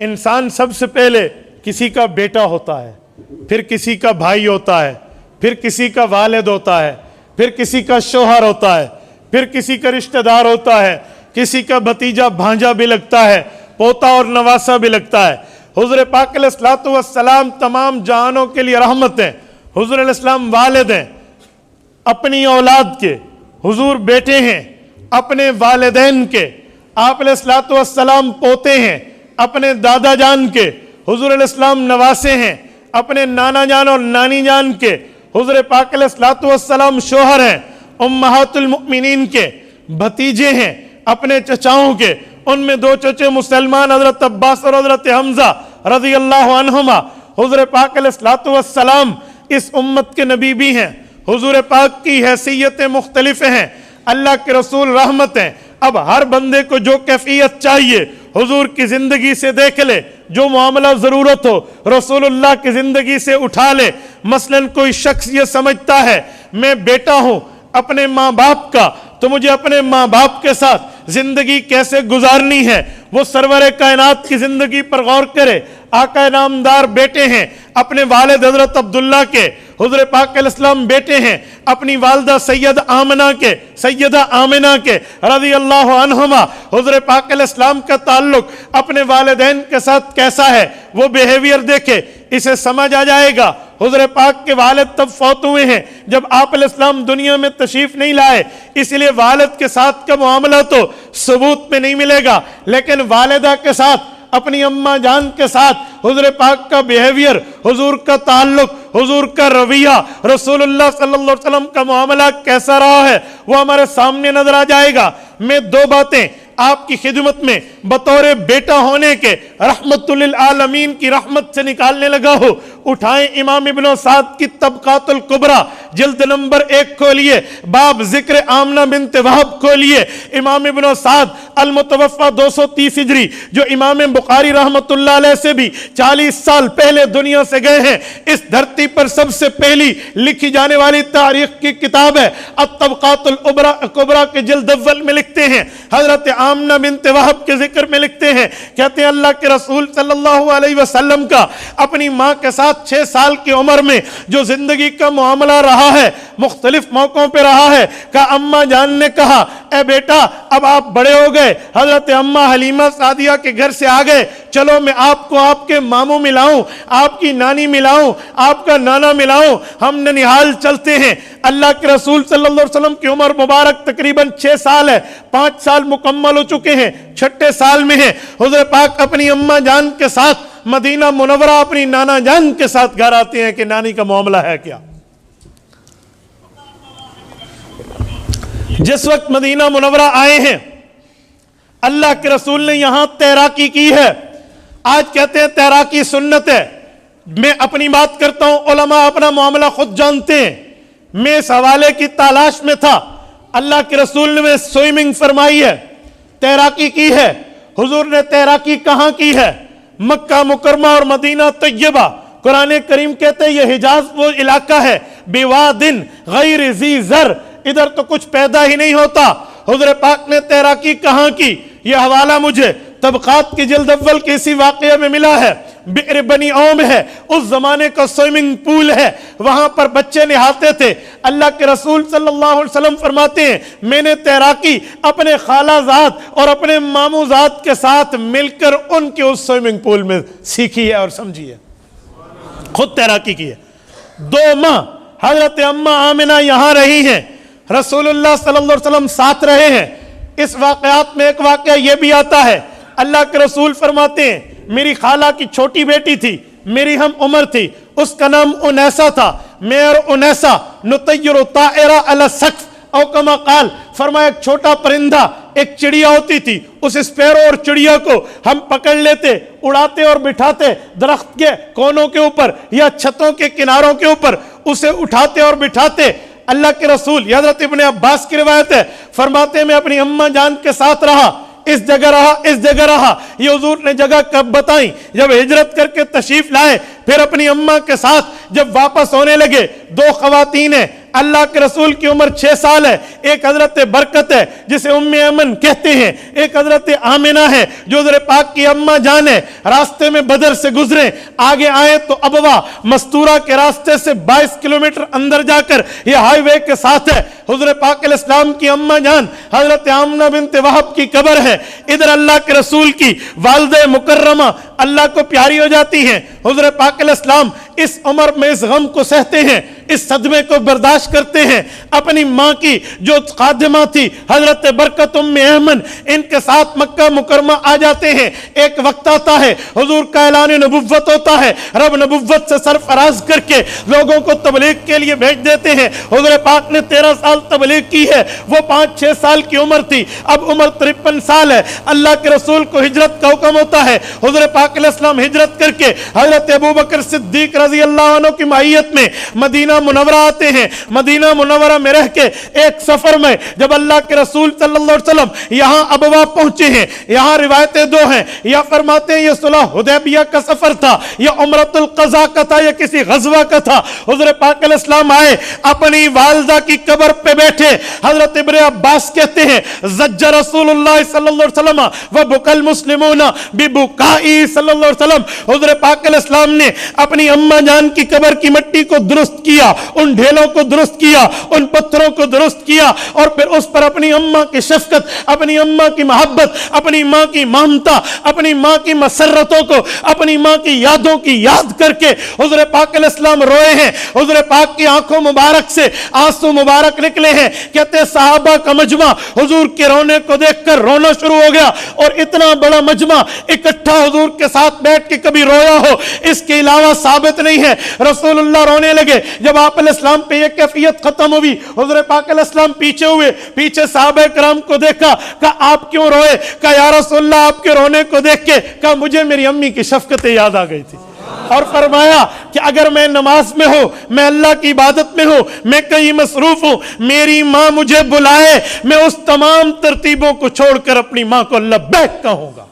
انسان سب سے پہلے کسی کا بیٹا ہوتا ہے، پھر کسی کا بھائی ہوتا ہے، پھر کسی کا والد ہوتا ہے، پھر کسی کا شوہر ہوتا ہے، پھر کسی کا رشتہ دار ہوتا ہے، کسی کا بھتیجا بھانجا بھی لگتا ہے، پوتا اور نواسا بھی لگتا ہے۔ حضور پاک علیہ الصلوۃ والسلام تمام جہانوں کے لیے رحمت ہیں۔ حضور علیہ السلام والد ہیں اپنی اولاد کے، حضور بیٹے ہیں اپنے والدین کے، آپ علیہ الصلوۃ والسلام پوتے ہیں اپنے دادا جان کے، حضور علیہ السلام نواسے ہیں اپنے نانا جان اور نانی جان کے، حضور پاک علیہ الصلوۃ والسلام شوہر ہیں امہات المؤمنین کے، بھتیجے ہیں اپنے چچاؤں کے، ان میں دو چچے مسلمان حضرت عباس اور حضرت حمزہ رضی اللہ عنہما۔ حضور پاک علیہ الصلوۃ والسلام اس امت کے نبی بھی ہیں، حضور پاک کی حیثیتیں مختلف ہیں، اللہ کے رسول رحمت ہیں۔ اب ہر بندے کو جو کیفیت چاہیے حضور کی زندگی سے دیکھ لے، جو معاملہ ضرورت ہو رسول اللہ کی زندگی سے اٹھا لے۔ مثلا کوئی شخص یہ سمجھتا ہے میں بیٹا ہوں اپنے ماں باپ کا، تو مجھے اپنے ماں باپ کے ساتھ زندگی کیسے گزارنی ہے، وہ سرور کائنات کی زندگی پر غور کرے۔ آقا نامدار بیٹے ہیں اپنے والد حضرت عبداللہ کے، حضور پاک علیہ السلام بیٹے ہیں اپنی والدہ سیدہ آمنہ کے رضی اللہ عنہما۔ حضور پاک علیہ السلام کا تعلق اپنے والدین کے ساتھ کیسا ہے، وہ بیہیویئر دیکھے، اسے سمجھ آ جائے گا۔ حضور پاک کے والد تب فوت ہوئے ہیں جب آپ علیہ السلام دنیا میں تشریف نہیں لائے، اس لیے والد کے ساتھ کا معاملہ تو ثبوت میں نہیں ملے گا، لیکن والدہ کے ساتھ اپنی اماں جان کے ساتھ حضور پاک کا بیہیویئر، حضور کا تعلق، حضور کا رویہ، رسول اللہ صلی اللہ علیہ وسلم کا معاملہ کیسا رہا ہے، وہ ہمارے سامنے نظر آ جائے گا۔ میں دو باتیں آپ کی خدمت میں بطور بیٹا ہونے کے رحمت للعالمین کی رحمت سے نکالنے لگا ہوں۔ اٹھائیں امام ابن سعد کی طبقات الکبریٰ جلد نمبر 1 کھولیے، باب ذکر آمنہ بنت وہب کھولیے۔ امام ابن سعد المتوفہ 230 ہجری، جو امام بخاری رحمت اللہ علیہ سے بھی 40 سال پہلے دنیا سے گئے ہیں، اس دھرتی پر سب سے پہلی لکھی جانے والی تاریخ کی کتاب ہے الطبقات الکبریٰ کے جلد اول میں لکھتے ہیں، حضرت آمنہ بنت وہب کے ذکر میں لکھتے ہیں، کہتے ہیں اللہ کے رسول صلی اللہ علیہ وسلم کا اپنی ماں کے ساتھ 6 سال کی عمر میں جو زندگی کا معاملہ رہا ہے، مختلف موقعوں پہ رہا ہے۔ کہ اماں جان نے کہا اے بیٹا اب آپ بڑے ہو گئے، حضرت اماں حلیمہ سعدیہ کے گھر سے آ گئے، چلو میں آپ کو آپ کے ماموں ملاؤں، آپ کی نانی ملاؤں، آپ کا نانا ملاؤں، ہم ننیحال چلتے ہیں۔ اللہ کے رسول صلی اللہ علیہ وسلم کی عمر مبارک تقریباً 6 سال ہے، 5 سال مکمل ہو چکے ہیں، 6 سال میں ہیں۔ حضور پاک اپنی اماں جان کے ساتھ مدینہ منورہ اپنی نانا جان کے ساتھ گھر آتے ہیں کہ نانی کا معاملہ ہے کیا۔ جس وقت مدینہ منورہ آئے ہیں اللہ کے رسول نے یہاں تیراکی کی ہے۔ آج کہتے ہیں تیراکی سنت ہے، میں اپنی بات کرتا ہوں، علماء اپنا معاملہ خود جانتے ہیں۔ میں اس حوالے کی تلاش میں تھا، اللہ کے رسول نے سوئمنگ فرمائی ہے، تیراکی کی ہے۔ حضور نے تیراکی کہاں کی ہے؟ مکہ مکرمہ اور مدینہ طیبہ۔ قرآن کریم کہتے ہیں یہ حجاز وہ علاقہ ہے بوادن غیر ذی زر، ادھر تو کچھ پیدا ہی نہیں ہوتا۔ حضور پاک نے تیراکی کہاں کی؟ یہ حوالہ مجھے طبقات کی جلد اول کے اسی واقعے میں ملا ہے۔ بئر بنی اوم ہے، اس زمانے کا سوئمنگ پول ہے، وہاں پر بچے نہاتے تھے۔ اللہ کے رسول صلی اللہ علیہ وسلم فرماتے ہیں میں نے تیراکی اپنے خالہ زاد اور اپنے ماموں زاد کے ساتھ مل کر ان کے اس سوئمنگ پول میں سیکھی ہے اور سمجھی ہے، خود تیراکی کی ہے۔ 2 ماہ حضرت اماں آمنہ یہاں رہی ہیں، رسول اللہ صلی اللہ علیہ وسلم ساتھ رہے ہیں۔ اس واقعات میں ایک واقعہ یہ بھی آتا ہے، اللہ کے رسول فرماتے ہیں میری خالہ کی چھوٹی بیٹی تھی، میری ہم عمر تھی، اس کا نام انیسہ تھا۔ میں اور انیسہ نطیر طائرہ علی السقف او کما قال، فرمایا ایک چھوٹا پرندہ ایک چڑیا ہوتی تھی، اس اسپیرو اور چڑیا کو ہم پکڑ لیتے، اڑاتے اور بٹھاتے درخت کے کونوں کے اوپر یا چھتوں کے کناروں کے اوپر، اسے اٹھاتے اور بٹھاتے۔ اللہ کے رسول، یہ حضرت ابن عباس کی روایت ہے، فرماتے میں اپنی اماں جان کے ساتھ رہا، اس جگہ رہا۔ یہ حضور نے جگہ کب بتائیں؟ جب ہجرت کر کے تشریف لائے، پھر اپنی اماں کے ساتھ جب واپس ہونے لگے، 2 خواتین ہیں، اللہ کے رسول کی عمر 6 سال ہے. ایک حضرت برکت ہے جسے ام ایمن کہتے ہیں, ایک حضرت آمنہ ہے جو حضور پاک کی اماں جان ہے. راستے میں بدر سے گزرے, آگے آئے تو ابوا مستورہ کے راستے سے 22 کلومیٹر اندر جا کر یہ ہائی وے کے ساتھ ہے. حضور پاک علیہ السلام کی اماں جان حضرت آمنہ بنت وہب کی قبر ہے. ادھر اللہ کے رسول کی والدہ مکرمہ اللہ کو پیاری ہو جاتی ہیں. حضور پاک علیہ السلام اس عمر میں اس غم کو سہتے ہیں, اس صدمے کو برداشت کرتے ہیں. اپنی ماں کی جو خادمہ تھی حضرت برکت ام ایمن, ان کے ساتھ مکہ مکرمہ آ جاتے ہیں. ایک وقت آتا ہے حضور کا اعلان نبوت ہوتا ہے, رب نبوت سے سرفراز کر کے لوگوں کو تبلیغ کے لیے بھیج دیتے ہیں. حضور پاک نے 13 سال تبلیغ کی ہے, وہ 5-6 سال کی عمر تھی, اب عمر 53 سال ہے. اللہ کے رسول کو ہجرت کا حکم ہوتا ہے. حضور پاک علیہ السلام ہجرت کر کے حضرت ابوبکر صدیق رضی اللہ عنہ کی معیت میں مدینہ منورہ آتے ہیں. مدینہ منورہ میں رہ کے ایک سفر میں جب اللہ کے رسول صلی اللہ علیہ وسلم یہاں ابوا پہنچے ہیں, یہاں روایتیں 2 ہیں. یا فرماتے ہیں یہ صلح حدیبیہ کا سفر تھا, یا عمرۃ القضاء کا تھا, یا کسی غزوہ کا تھا. حضور پاک علیہ السلام آئے, اپنی والدہ کی قبر پہ بیٹھے. حضرت ابن عباس کہتے ہیں زج رسول اللہ صلی اللہ علیہ وسلم وبكى المسلمون ببكائه صلی اللہ علیہ وسلم. حضور پاک علیہ السلام نے اپنی اماں جان کی قبر کی مٹی کو درست کیا, ان ڈھیلوں کو درست کیا, ان پتھروں کو درست کیا, اور پھر اس پر اپنی اماں کی شفقت, اپنی اماں کی محبت, اپنی ماں کی مامتا, اپنی ماں کی مسرتوں کو, اپنی ماں کی یادوں کی یاد کر کے حضور پاک علیہ السلام روئے ہیں. حضور پاک کی آنکھوں مبارک سے آنسو مبارک نکلے ہیں. کہتے ہیں صحابہ کا مجمع حضور کے رونے کو دیکھ کر رونا شروع ہو گیا, اور اتنا بڑا مجمع اکٹھا حضور کے ساتھ بیٹھ کے کبھی رویا ہو اس کے علاوہ ثابت نہیں ہے. رسول اللہ رونے لگے. جب آپ علیہ السلام پہ یہ کیفیت ختم ہوئی, حضور پاک علیہ السلام پیچھے ہوئے, پیچھے صحابہ کرام کو دیکھا, کہا آپ کیوں روئے؟ کہا یا رسول اللہ آپ کے رونے کو دیکھ کے کہا مجھے میری امی کی شفقتیں یاد آ گئی تھی. اور فرمایا کہ اگر میں نماز میں ہوں, میں اللہ کی عبادت میں ہوں, میں کہیں مصروف ہوں, میری ماں مجھے بلائے, میں اس تمام ترتیبوں کو چھوڑ کر اپنی ماں کو لبیک کہوں گا.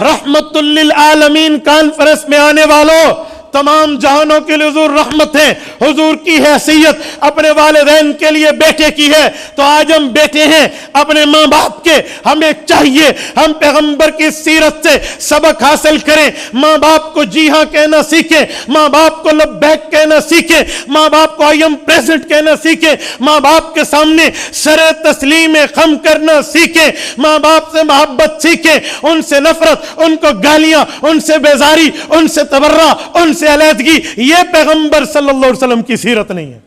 رحمت للعالمین کانفرنس میں آنے والوں, تمام جہانوں کے لیے حضور رحمت ہے. حضور کی حیثیت اپنے والدین کے لیے بیٹے کی ہے, تو آج ہم بیٹے ہیں اپنے ماں باپ کے. ہمیں چاہیے ہم پیغمبر کی سیرت سے سبق حاصل کریں, ماں باپ کو جی ہاں کہنا سیکھیں, ماں باپ کو لبیک کہنا سیکھیں, ماں باپ کو آئی ایم پریزنٹ کہنا سیکھیں, ماں باپ کے سامنے سر تسلیم خم کرنا سیکھیں, ماں باپ سے محبت سیکھیں, ان سے نفرت, ان کو گالیاں, ان سے بیزاری, ان سے تبرہ, ان سے علیحدگی, یہ پیغمبر صلی اللہ علیہ وسلم کی سیرت نہیں ہے.